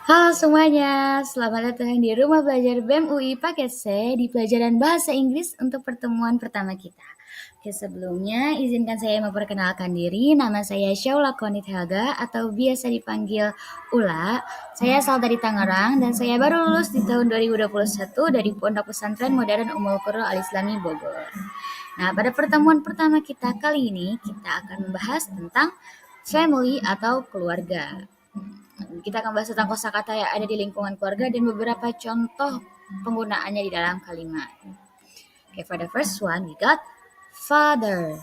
Halo semuanya, selamat datang di Rumah Belajar BEM UI Paket C di pelajaran Bahasa Inggris untuk pertemuan pertama kita. Oke, sebelumnya izinkan saya memperkenalkan diri. Nama saya Syaula Konit Helga atau biasa dipanggil Ula. Saya asal dari Tangerang dan saya baru lulus di tahun 2021 dari Pondok Pesantren Modern Ummul Qura Al Islami Bogor. Nah, pada pertemuan pertama kita kali ini kita akan membahas tentang family atau keluarga. Kita akan bahas tentang kosakata yang ada di lingkungan keluarga dan beberapa contoh penggunaannya di dalam kalimat. Okay, for the first one, we got father.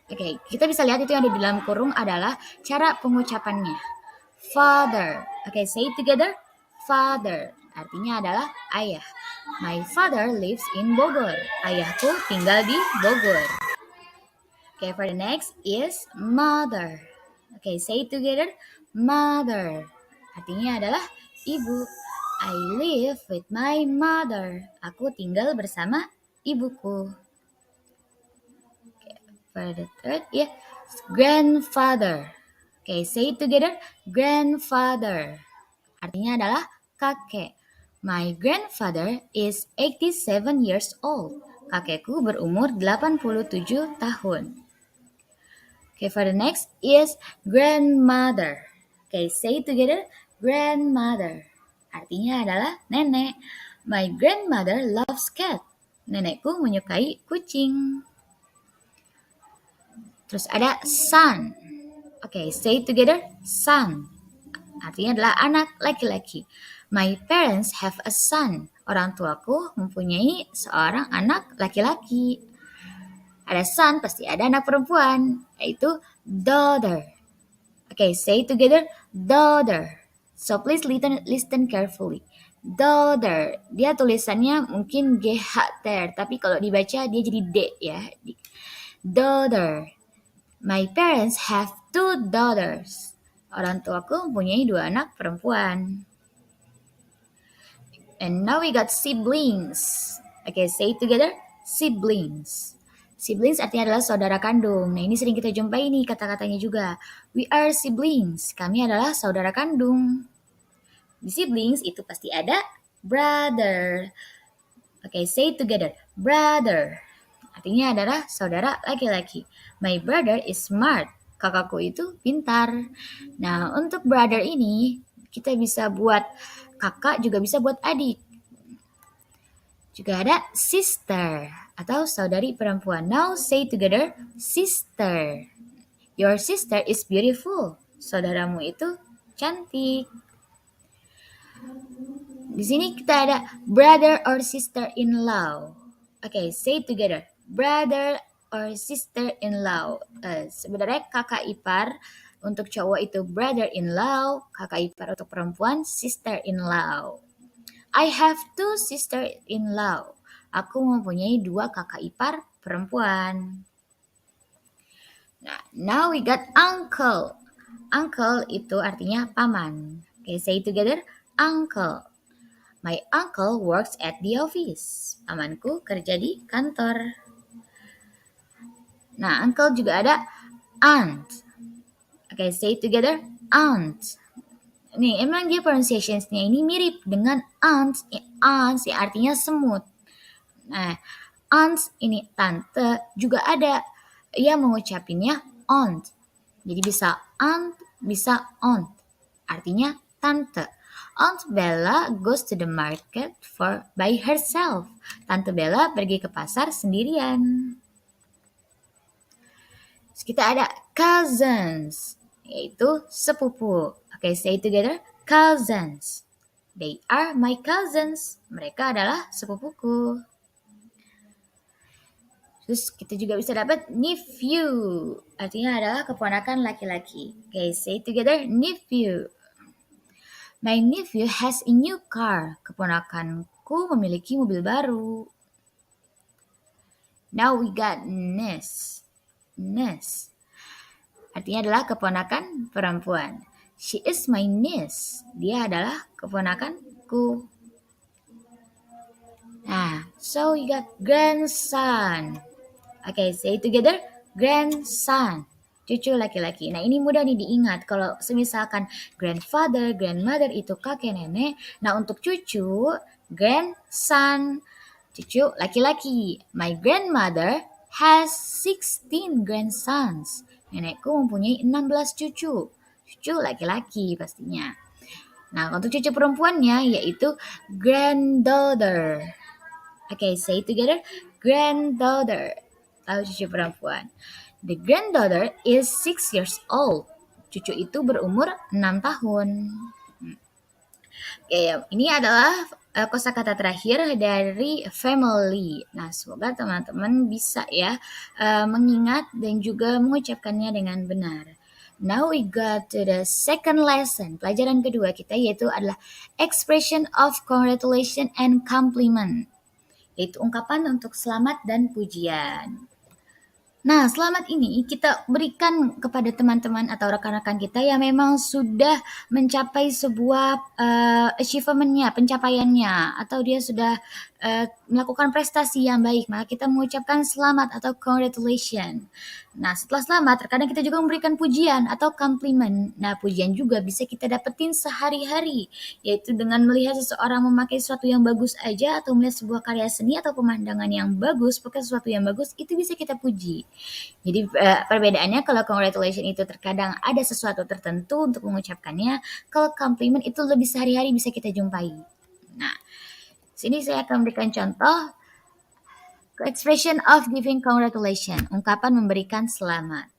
Oke, kita bisa lihat itu yang ada di dalam kurung adalah cara pengucapannya. Father. Oke, say it together. Father. Artinya adalah ayah. My father lives in Bogor. Ayahku tinggal di Bogor. Okay, for the next is mother. Okay, say it together. Mother. Artinya adalah ibu. I live with my mother. Aku tinggal bersama ibuku. Okay, for the third, yeah, grandfather. Okay, say it together. Grandfather. Artinya adalah kakek. My grandfather is 87 years old. Kakekku berumur 87 tahun. Okay, for the next is grandmother. Okay, say it together. Grandmother. Artinya adalah nenek. My grandmother loves cat. Nenekku menyukai kucing. Terus ada son. Okay, say it together. Son. Artinya adalah anak laki-laki. My parents have a son. Orang tuaku mempunyai seorang anak laki-laki. Ada son, pasti ada anak perempuan, yaitu daughter. Okay, say it together. Daughter. So please listen carefully. Daughter. Dia tulisannya mungkin GHT, tapi kalau dibaca dia jadi D ya. Daughter. My parents have 2 daughters. Orang tuaku mempunyai 2 anak perempuan. And now we got siblings. Okay, say it together. Siblings. Siblings artinya adalah saudara kandung. Nah, ini sering kita jumpai nih kata-katanya juga. We are siblings. Kami adalah saudara kandung. Di siblings itu pasti ada brother. Okay, say it together. Brother. Artinya adalah saudara laki-laki. My brother is smart. Kakakku itu pintar. Nah, untuk brother ini kita bisa buat kakak, juga bisa buat adik. Juga ada sister atau saudari perempuan. Now say together, sister. Your sister is beautiful. Saudaramu itu cantik. Di sini kita ada brother or sister in law. Okay, say together. Brother or sister in law. Sebenarnya kakak ipar untuk cowok itu brother in law, kakak ipar untuk perempuan sister in law. I have 2 sister-in-law. Aku mempunyai 2 kakak ipar perempuan. Nah, now we got uncle. Uncle itu artinya paman. Okay, say it together. Uncle. My uncle works at the office. Pamanku kerja di kantor. Nah, uncle juga ada aunt. Okay, say it together. Aunt. Nih, emang dia pronunciationsnya ini mirip dengan aunts yang artinya semut. Nah, aunts ini tante juga ada yang mengucapinnya aunt. Jadi bisa aunt, bisa aunt. Artinya tante. Aunt Bella goes to the market by herself. Tante Bella pergi ke pasar sendirian. Terus kita ada cousins, yaitu sepupu. Okay, say it together. Cousins. They are my cousins. Mereka adalah sepupuku. Terus kita juga bisa dapat nephew. Artinya adalah keponakan laki-laki. Okay, say it together. Nephew. My nephew has a new car. Keponakanku memiliki mobil baru. Now we got niece. Niece. Artinya adalah keponakan perempuan. She is my niece. Dia adalah keponakanku. Nah, so we got grandson. Okay, say it together. Grandson. cucu laki-laki. Nah, ini mudah nih diingat kalau semisalkan grandfather, grandmother itu kakek nenek. Nah, untuk cucu, grandson, cucu laki-laki. My grandmother has 16 grandsons. Nenekku mempunyai 16 cucu. Cucu laki-laki pastinya. Nah, untuk cucu perempuannya yaitu granddaughter. Okay, say it together. Granddaughter. Tahu cucu perempuan. The granddaughter is 6 years old. Cucu itu berumur 6 tahun. Oke, ini adalah kosakata terakhir dari family. Nah, semoga teman-teman bisa ya mengingat dan juga mengucapkannya dengan benar. Now we got to the second lesson. Pelajaran kedua kita yaitu adalah expression of congratulation and compliment. Yaitu ungkapan untuk selamat dan pujian. Nah, selamat ini kita berikan kepada teman-teman atau rekan-rekan kita yang memang sudah mencapai sebuah achievement-nya, pencapaiannya, atau dia sudah melakukan prestasi yang baik, maka kita mengucapkan selamat atau congratulations. Nah, setelah selamat, terkadang kita juga memberikan pujian atau compliment. Nah, pujian juga bisa kita dapetin sehari-hari, yaitu dengan melihat seseorang memakai sesuatu yang bagus aja, atau melihat sebuah karya seni atau pemandangan yang bagus, pakai sesuatu yang bagus, itu bisa kita puji. Jadi perbedaannya kalau congratulations itu terkadang ada sesuatu tertentu untuk mengucapkannya, kalau compliment itu lebih sehari-hari bisa kita jumpai. Nah, sini saya akan memberikan contoh expression of giving congratulations, ungkapan memberikan selamat.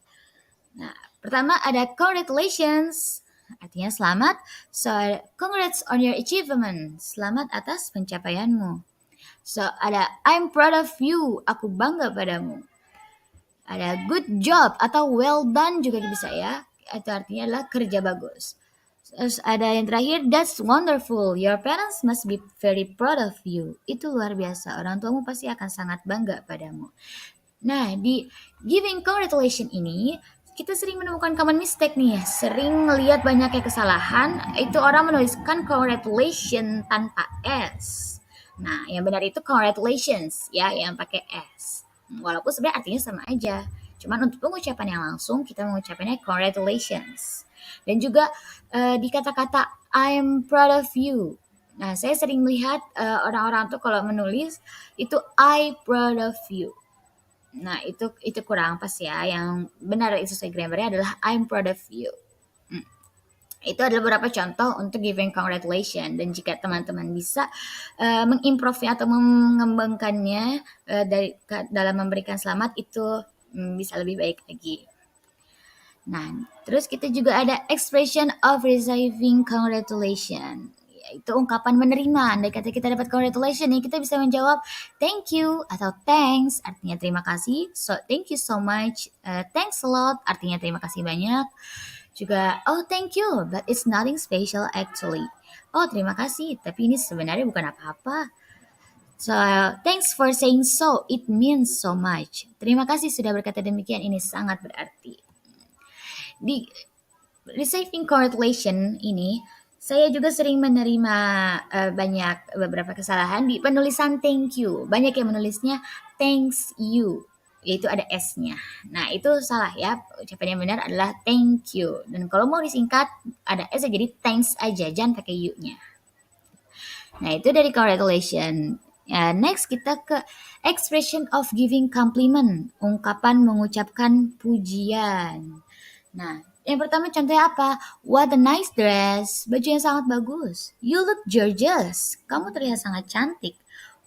Nah, pertama ada congratulations, artinya selamat. So, congrats on your achievement, selamat atas pencapaianmu. So, ada I'm proud of you, aku bangga padamu. Ada good job atau well done juga bisa ya. Itu artinya adalah kerja bagus. Terus ada yang terakhir, that's wonderful. Your parents must be very proud of you. Itu luar biasa. Orang tuamu pasti akan sangat bangga padamu. Nah, di giving congratulations ini, kita sering menemukan common mistake nih. Sering melihat banyaknya kesalahan, itu orang menuliskan congratulations tanpa S. Nah, yang benar itu congratulations ya, yang pakai S. Walaupun sebenarnya artinya sama aja. Cuman untuk pengucapan yang langsung, kita mengucapkannya congratulations. Dan juga di kata-kata I'm proud of you. Nah, saya sering melihat orang-orang tuh kalau menulis itu I proud of you. Nah, itu kurang pas ya. Yang benar itu sesuai grammarnya adalah I'm proud of you. Itu adalah beberapa contoh untuk giving congratulations. Dan jika teman-teman bisa mengimprove atau mengembangkannya dalam memberikan selamat, itu bisa lebih baik lagi. Nah, terus kita juga ada expression of receiving congratulations. Itu ungkapan menerima. Andai kata kita dapat congratulations nih, kita bisa menjawab thank you atau thanks, artinya terima kasih. So, thank you so much. Thanks a lot, artinya terima kasih banyak. Juga, oh thank you, but it's nothing special actually. Oh terima kasih, tapi ini sebenarnya bukan apa-apa. So, thanks for saying so, it means so much. Terima kasih sudah berkata demikian, ini sangat berarti. Di receiving congratulation ini, saya juga sering menerima beberapa kesalahan di penulisan thank you. Banyak yang menulisnya thanks you, yaitu ada S-nya. Nah, itu salah ya. Ucapan yang benar adalah thank you. Dan kalau mau disingkat, ada S jadi thanks aja, jangan pakai you-nya. Nah, itu dari congratulation. Next kita ke expression of giving compliment, ungkapan mengucapkan pujian. Nah, yang pertama contohnya apa? What a nice dress. Baju yang sangat bagus. You look gorgeous. Kamu terlihat sangat cantik.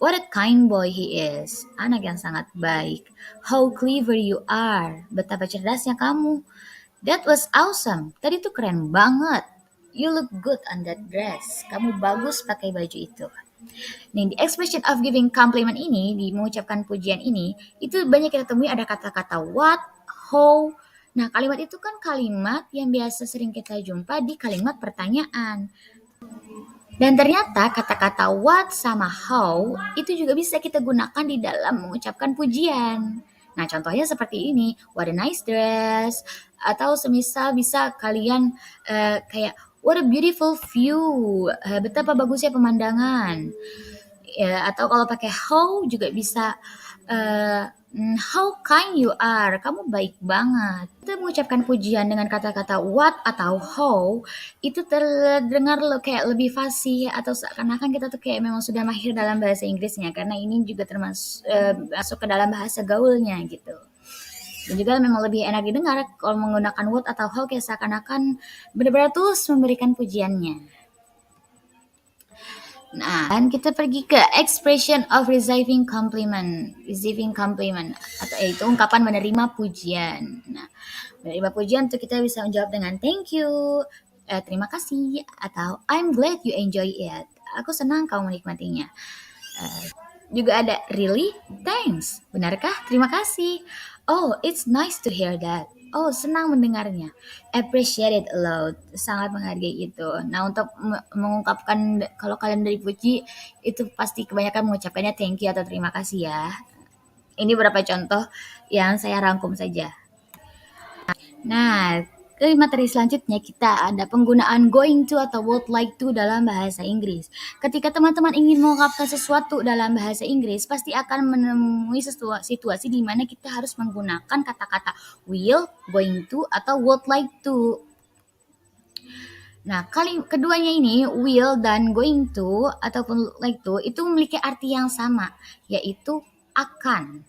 What a kind boy he is. Anak yang sangat baik. How clever you are. Betapa cerdasnya kamu. That was awesome. Tadi tuh keren banget. You look good on that dress. Kamu bagus pakai baju itu. Nih, di expression of giving compliment ini, di mengucapkan pujian ini, itu banyak kita temui ada kata-kata what, how. Nah, kalimat itu kan kalimat yang biasa sering kita jumpa di kalimat pertanyaan. Dan ternyata kata-kata what sama how itu juga bisa kita gunakan di dalam mengucapkan pujian. Nah, contohnya seperti ini, what a nice dress, atau semisal bisa kalian kayak what a beautiful view, betapa bagusnya pemandangan. Ya, atau kalau pakai how juga bisa How kind you are, kamu baik banget. Kita mengucapkan pujian dengan kata-kata what atau how, itu terdengar kayak lebih fasih atau seakan-akan kita tuh kayak memang sudah mahir dalam bahasa Inggrisnya, karena ini juga masuk ke dalam bahasa gaulnya gitu. Dan juga memang lebih enak didengar kalau menggunakan what atau how, kayak seakan-akan benar-benar tulus memberikan pujiannya. Nah, dan kita pergi ke expression of receiving compliment. Receiving compliment atau itu ungkapan menerima pujian. Nah, menerima pujian tuh kita bisa menjawab dengan thank you, terima kasih, atau I'm glad you enjoy it. Aku senang kamu menikmatinya. Juga ada really, thanks. Benarkah? Terima kasih. Oh, it's nice to hear that. Oh, senang mendengarnya. Appreciate it a lot. Sangat menghargai itu. Nah, untuk mengungkapkan kalau kalian dari puji, itu pasti kebanyakan mengucapkannya thank you atau terima kasih ya. Ini beberapa contoh yang saya rangkum saja. Nah, ke materi selanjutnya kita ada penggunaan going to atau would like to dalam bahasa Inggris. Ketika teman-teman ingin mengungkapkan sesuatu dalam bahasa Inggris, pasti akan menemui situasi di mana kita harus menggunakan kata-kata will, going to, atau would like to. Nah, keduanya ini, will dan going to ataupun like to, itu memiliki arti yang sama, yaitu akan.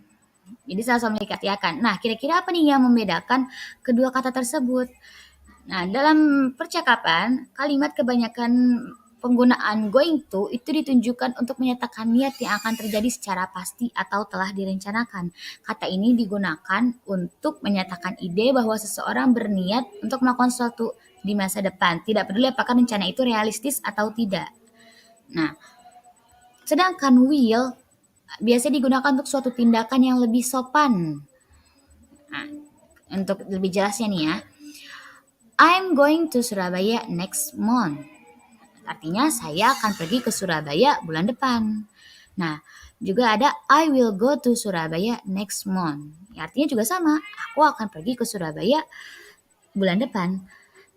Jadi sama-sama memiliki arti akan. Nah, kira-kira apa nih yang membedakan kedua kata tersebut? Nah, dalam percakapan, kalimat kebanyakan penggunaan going to itu ditunjukkan untuk menyatakan niat yang akan terjadi secara pasti atau telah direncanakan. Kata ini digunakan untuk menyatakan ide bahwa seseorang berniat untuk melakukan sesuatu di masa depan, tidak peduli apakah rencana itu realistis atau tidak. Nah, sedangkan will biasanya digunakan untuk suatu tindakan yang lebih sopan. Nah, untuk lebih jelasnya nih ya, I'm going to Surabaya next month. Artinya saya akan pergi ke Surabaya bulan depan. Nah, juga ada I will go to Surabaya next month. Artinya juga sama, aku akan pergi ke Surabaya bulan depan.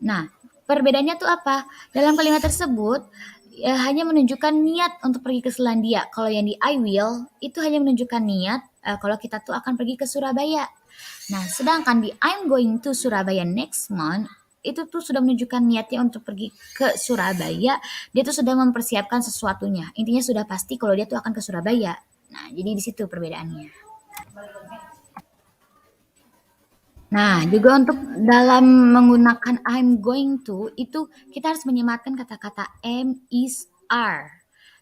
Nah, perbedaannya tuh apa? Dalam kalimat tersebut ya, hanya menunjukkan niat untuk pergi ke Selandia. Kalau yang di I will itu hanya menunjukkan niat kalau kita tuh akan pergi ke Surabaya. Nah, sedangkan di I'm going to Surabaya next month itu tuh sudah menunjukkan niatnya untuk pergi ke Surabaya. Dia tuh sudah mempersiapkan sesuatunya. Intinya sudah pasti kalau dia tuh akan ke Surabaya. Nah, jadi di situ perbedaannya. Nah, juga untuk dalam menggunakan I'm going to, itu kita harus menyematkan kata-kata am, is, are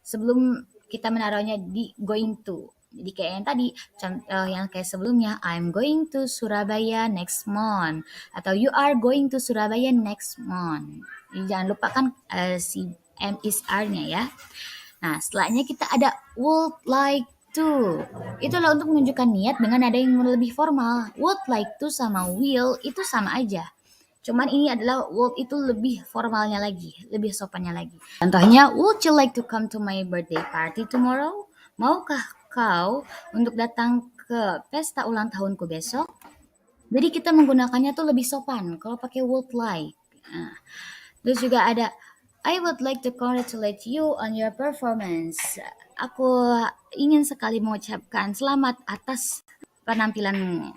sebelum kita menaruhnya di going to. Jadi kayak yang tadi, contoh yang kayak sebelumnya, I'm going to Surabaya next month, atau you are going to Surabaya next month. Jadi jangan lupakan si am, is, are-nya ya. Nah, setelahnya kita ada would like to. Itulah untuk menunjukkan niat dengan ada yang lebih formal. Would like to sama will itu sama aja. Cuman ini adalah would itu lebih formalnya lagi, lebih sopannya lagi. Contohnya, would you like to come to my birthday party tomorrow? Maukah kau untuk datang ke pesta ulang tahunku besok? Jadi kita menggunakannya tuh lebih sopan kalau pakai would like. Nah, terus juga ada I would like to congratulate you on your performance. Aku ingin sekali mengucapkan selamat atas penampilanmu.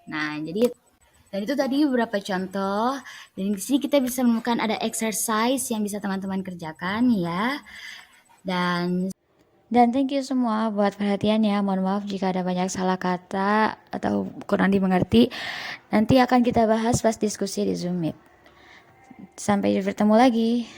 Nah, jadi dan itu tadi beberapa contoh. Dan di sini kita bisa menemukan ada exercise yang bisa teman-teman kerjakan ya. Dan thank you semua buat perhatiannya. Mohon maaf jika ada banyak salah kata atau kurang dimengerti. Nanti akan kita bahas pas diskusi di Zoom Meet. Sampai bertemu lagi.